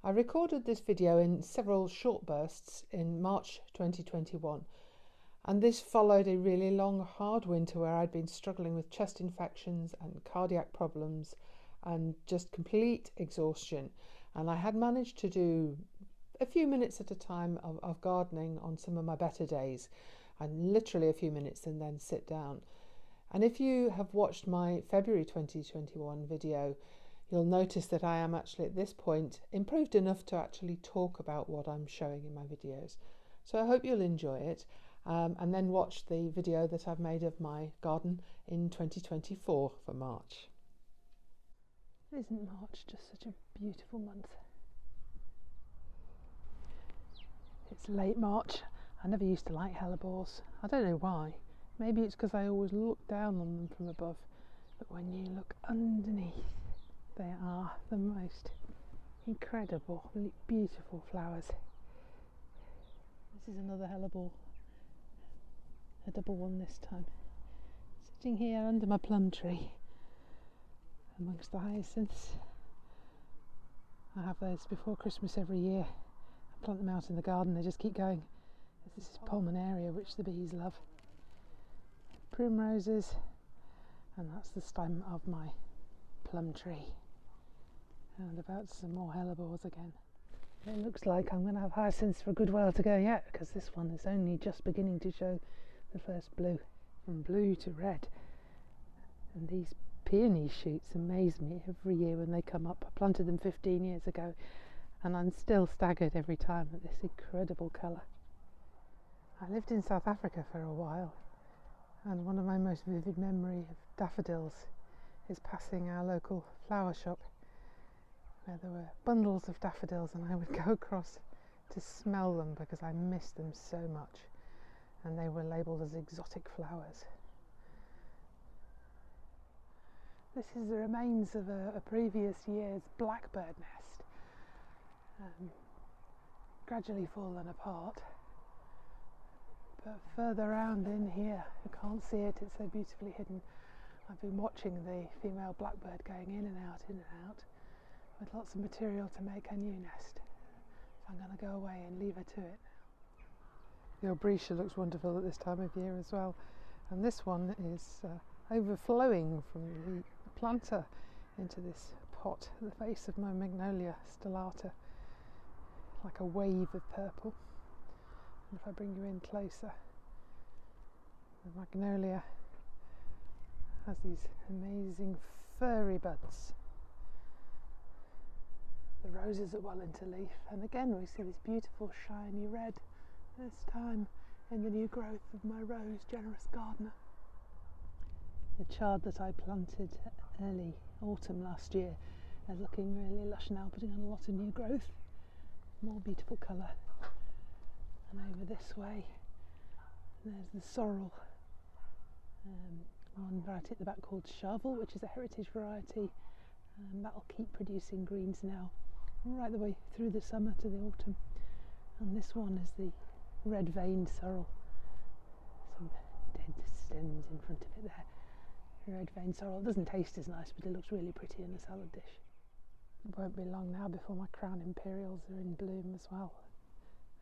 I recorded this video in several short bursts in March 2021, and this followed a really long, hard winter where I'd been struggling with chest infections and cardiac problems and just complete exhaustion. And I had managed to do a few minutes at a time of gardening on some of my better days, and literally a few minutes and then sit down. And if you have watched my February 2021 video, you'll notice that I am actually at this point improved enough to actually talk about what I'm showing in my videos. So I hope you'll enjoy it, and then watch the video that I've made of my garden in 2024 for March. Isn't March just such a beautiful month? It's late March. I never used to like hellebores. I don't know why. Maybe it's because I always look down on them from above. But when you look underneath, they are the most incredible, beautiful flowers. This is another hellebore. A double one this time. Sitting here under my plum tree amongst the hyacinths. I have those before Christmas every year. I plant them out in the garden, they just keep going. This is pulmonaria, which the bees love. Primroses, and that's the stem of my plum tree. And about some more hellebores again. It looks like I'm going to have hyacinths for a good while to go yet, because this one is only just beginning to show the first blue, from blue to red. And these peony shoots amaze me every year when they come up. I planted them 15 years ago, and I'm still staggered every time at this incredible colour. I lived in South Africa for a while, and one of my most vivid memories of daffodils is passing our local flower shop where there were bundles of daffodils, and I would go across to smell them because I missed them so much, and they were labelled as exotic flowers. This is the remains of a previous year's blackbird nest, gradually fallen apart. But further around in here, you can't see it, it's so beautifully hidden. I've been watching the female blackbird going in and out, with lots of material to make a new nest. So I'm going to go away and leave her to it now. The albrecia looks wonderful at this time of year as well. And this one is overflowing from the planter into this pot at the base of my magnolia stellata, like a wave of purple. And if I bring you in closer, the magnolia has these amazing furry buds. The roses are well into leaf, and again we see this beautiful shiny red, this time in the new growth of my rose generous gardener. The chard that I planted early autumn last year is looking really lush now, putting on a lot of new growth, more beautiful colour. And over this way there's the sorrel, one variety at the back called Charvel, which is a heritage variety, and that'll keep producing greens now right the way through the summer to the autumn. And this one is the red veined sorrel, some dead stems in front of it there. Red veined sorrel doesn't taste as nice, but it looks really pretty in a salad dish. It won't be long now before my crown imperials are in bloom as well.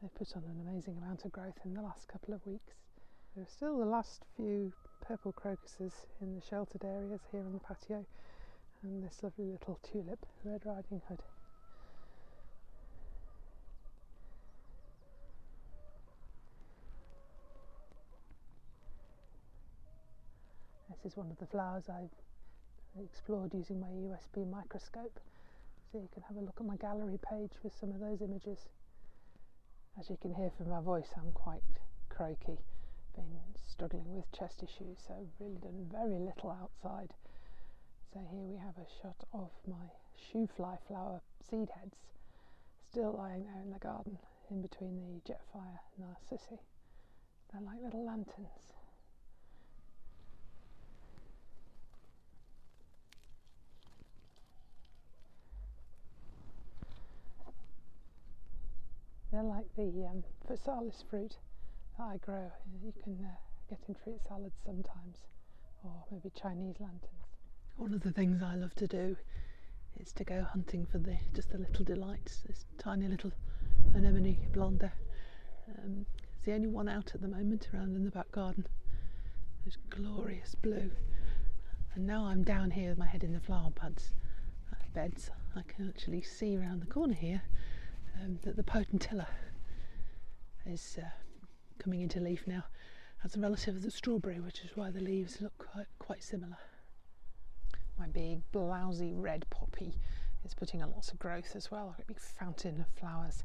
They've put on an amazing amount of growth in the last couple of weeks. There are still the last few purple crocuses in the sheltered areas here on the patio, and this lovely little tulip, Red Riding Hood. This is one of the flowers I've explored using my USB microscope, so you can have a look at my gallery page with some of those images. As you can hear from my voice, I'm quite croaky, been struggling with chest issues, so really done very little outside. So here we have a shot of my shoe fly flower seed heads still lying there in the garden in between the Jetfire narcissi. They're like little lanterns. They're like the physalis fruit that I grow. You can get in fruit salads sometimes, or maybe Chinese lanterns. One of the things I love to do is to go hunting for just the little delights. This tiny little anemone blonde. It's the only one out at the moment around in the back garden. It's glorious blue. And now I'm down here with my head in the flower beds. I can actually see around the corner here that the potentilla is coming into leaf now. That's a relative of the strawberry, which is why the leaves look quite similar. My big blousy red poppy is putting on lots of growth as well. I've got a big fountain of flowers,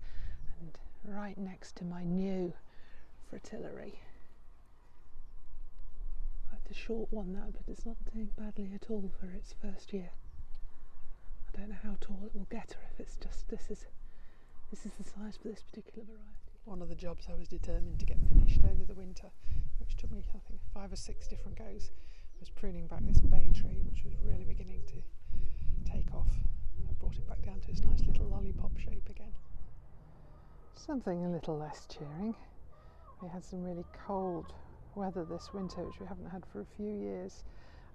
and right next to my new fritillary. Quite a short one that, but it's not doing badly at all for its first year. I don't know how tall it will get, or if it's just this is the size for this particular variety. One of the jobs I was determined to get finished over the winter, which took me I think 5 or 6 different goes, was pruning back this bay tree, which was really beginning to take off. I brought it back down to its nice little lollipop shape again. Something a little less cheering. We had some really cold weather this winter, which we haven't had for a few years,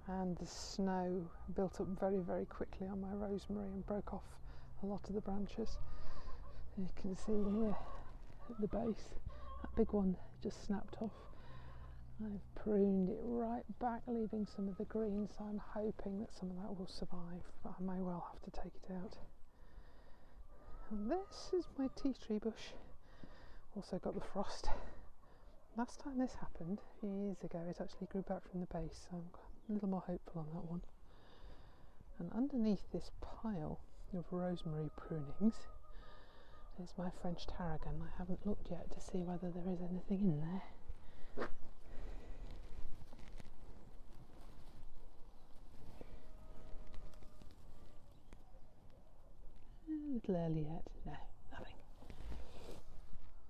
and the snow built up very, very quickly on my rosemary and broke off a lot of the branches. You can see here at the base, that big one just snapped off. I've pruned it right back, leaving some of the green, so I'm hoping that some of that will survive, but I may well have to take it out. And this is my tea tree bush. Also got the frost. Last time this happened, a few years ago, it actually grew back from the base, so I'm a little more hopeful on that one. And underneath this pile of rosemary prunings is my French tarragon. I haven't looked yet to see whether there is anything in there. A little early yet. No, nothing.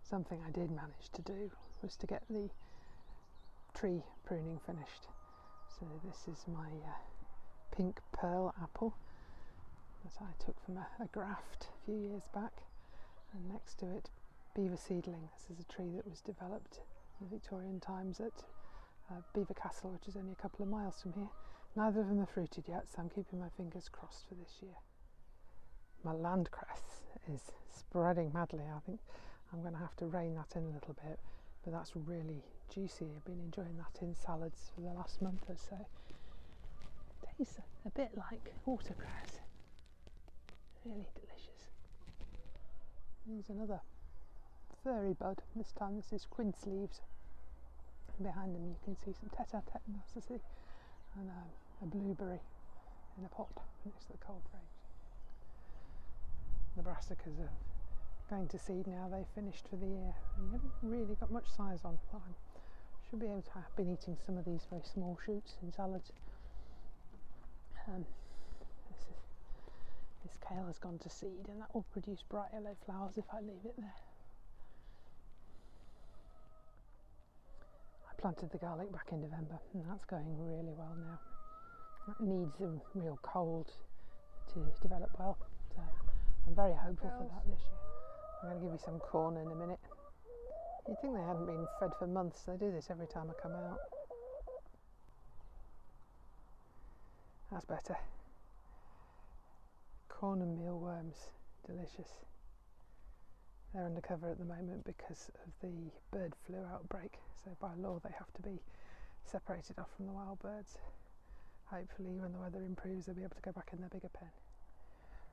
Something I did manage to do was to get the tree pruning finished. So this is my pink pearl apple that I took from a graft a few years back, and next to it beaver seedling. This is a tree that was developed in the Victorian times at Beaver Castle, which is only a couple of miles from here. Neither of them are fruited yet, so I'm keeping my fingers crossed for this year. My landcress is spreading madly. I think I'm going to have to rein that in a little bit, but that's really juicy. I've been enjoying that in salads for the last month or so. It tastes a bit like watercress. Really delicious. There's another furry bud. This time this is quince leaves. Behind them you can see some tete-a-tete narcissi and a blueberry in a pot next to the cold frames. The brassicas are going to seed now. They finished for the year and we haven't really got much size on. But I should be able to have been eating some of these very small shoots in salads. This kale has gone to seed, and that will produce bright yellow flowers if I leave it there. I planted the garlic back in November, and that's going really well now. That needs a real cold to develop well, so I'm very hopeful for that this year. I'm going to give you some corn in a minute. You'd think they hadn't been fed for months. They do this every time I come out. That's better. Corn and mealworms, delicious. They're undercover at the moment because of the bird flu outbreak, so by law they have to be separated off from the wild birds. Hopefully when the weather improves they'll be able to go back in their bigger pen.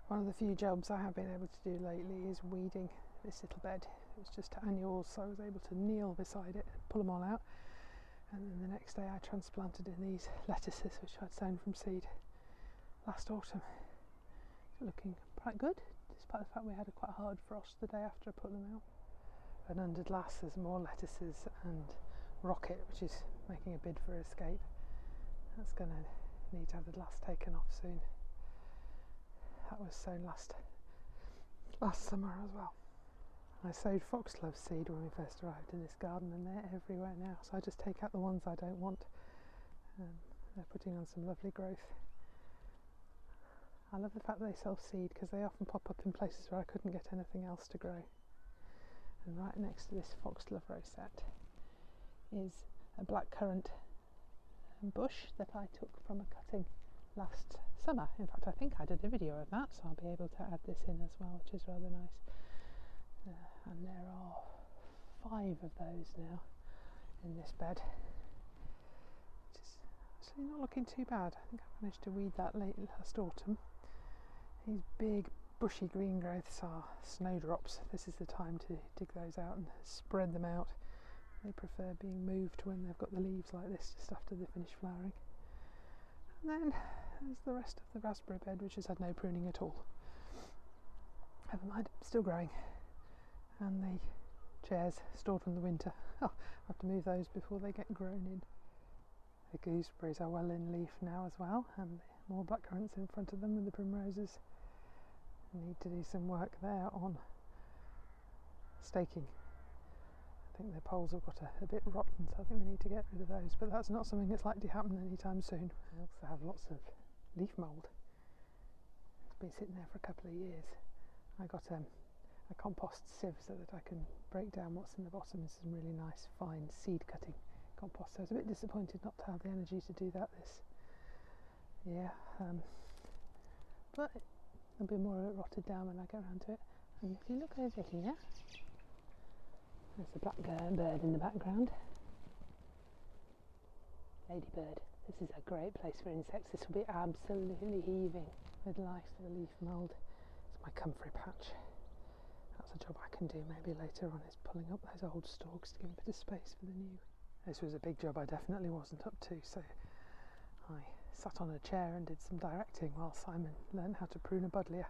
One of the few jobs I have been able to do lately is weeding this little bed. It was just annuals, so I was able to kneel beside it, pull them all out, and then the next day I transplanted in these lettuces which I'd sown from seed last autumn. Looking quite good, despite the fact we had a quite hard frost the day after I put them out. And under glass there's more lettuces and rocket, which is making a bid for escape. That's going to need to have the glass taken off soon. That was sown last summer as well. I sowed foxglove seed when we first arrived in this garden, and they're everywhere now, so I just take out the ones I don't want. They're putting on some lovely growth. I love the fact that they self-seed because they often pop up in places where I couldn't get anything else to grow. And right next to this foxglove rosette is a blackcurrant bush that I took from a cutting last summer. In fact, I think I did a video of that, so I'll be able to add this in as well, which is rather nice. And there are 5 of those now in this bed, which is actually not looking too bad. I think I managed to weed that late last autumn. These big bushy green growths are snowdrops. This is the time to dig those out and spread them out. They prefer being moved when they've got the leaves like this, just after they finish flowering. And then there's the rest of the raspberry bed, which has had no pruning at all. Never mind, still growing. And the chairs stored from the winter. Oh, I have to move those before they get grown in. The gooseberries are well in leaf now as well, and more blackcurrants in front of them with the primroses. I need to do some work there on staking. I think the poles have got a bit rotten, so I think we need to get rid of those, but that's not something that's likely to happen anytime soon. I also have lots of leaf mould. It's been sitting there for a couple of years. I got a compost sieve so that I can break down what's in the bottom. This is some really nice fine seed cutting compost, so I was a bit disappointed not to have the energy to do that this year, but there'll be more of it rotted down when I get around to it. And if you look over here, there's a black bird in the background. Ladybird. This is a great place for insects. This will be absolutely heaving with life for the leaf mould. It's my comfrey patch. That's a job I can do maybe later on, is pulling up those old stalks to give a bit of space for the new. This was a big job I definitely wasn't up to, so I sat on a chair and did some directing while Simon learned how to prune a buddleia.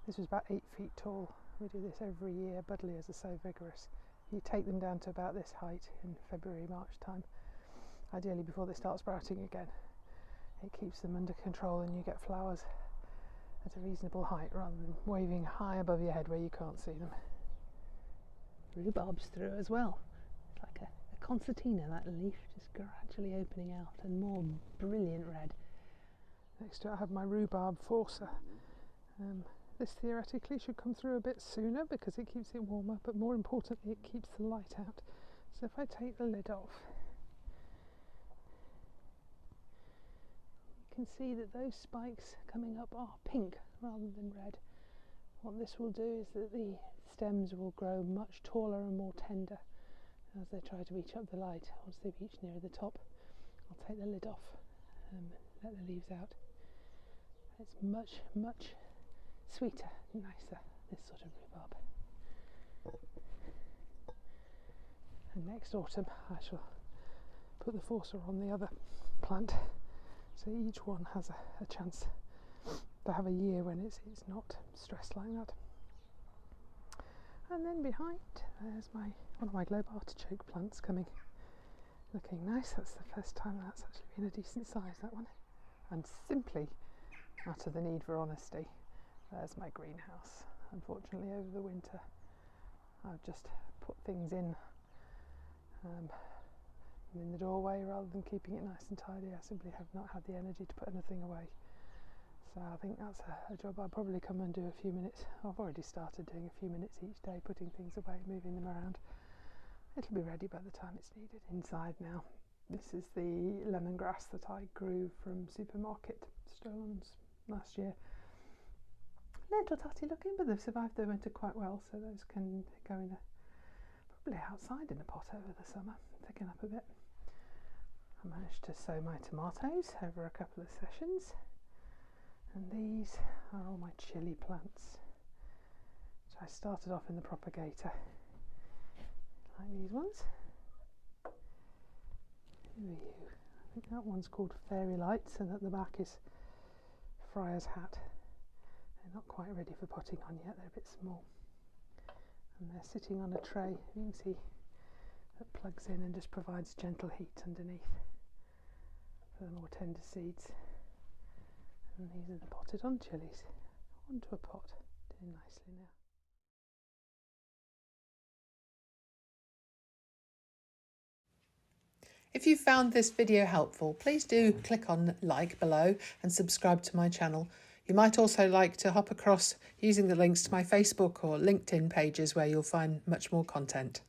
This was about 8 feet tall. We do this every year. Buddleias are so vigorous. You take them down to about this height in February, March time, ideally before they start sprouting again. It keeps them under control and you get flowers at a reasonable height rather than waving high above your head where you can't see them. Rhubarb's through as well. It's like a concertina, that leaf, just gradually opening out, and more brilliant red. Next to it I have my rhubarb forcer. This theoretically should come through a bit sooner because it keeps it warmer, but more importantly it keeps the light out. So if I take the lid off, you can see that those spikes coming up are pink rather than red. What this will do is that the stems will grow much taller and more tender as they try to reach up the light. Once they reach nearer the top, I'll take the lid off and let the leaves out. It's much, much sweeter and nicer, this sort of rhubarb. And next autumn I shall put the forcer on the other plant, so each one has a chance to have a year when it's not stressed like that. And then behind there's one of my globe artichoke plants coming, looking nice. That's the first time that's actually been a decent size, that one. And simply out of the need for honesty, there's my greenhouse. Unfortunately over the winter I've just put things in the doorway rather than keeping it nice and tidy. I simply have not had the energy to put anything away. So I think that's a job I'll probably come and do a few minutes. I've already started doing a few minutes each day, putting things away, moving them around. It'll be ready by the time it's needed. Inside now, this is the lemongrass that I grew from supermarket stolons last year. Little tatty looking, but they've survived the winter quite well, so those can go in probably outside in a pot over the summer, thicken up a bit. I managed to sow my tomatoes over a couple of sessions. And these are all my chilli plants, which I started off in the propagator, like these ones. I think that one's called Fairy Lights, and at the back is Friar's Hat. They're not quite ready for potting on yet, they're a bit small. And they're sitting on a tray, you can see, that plugs in and just provides gentle heat underneath for the more tender seeds. And these are the potted on chilies, onto a pot, doing nicely now. If you found this video helpful, please do click on like below and subscribe to my channel. You might also like to hop across using the links to my Facebook or LinkedIn pages where you'll find much more content.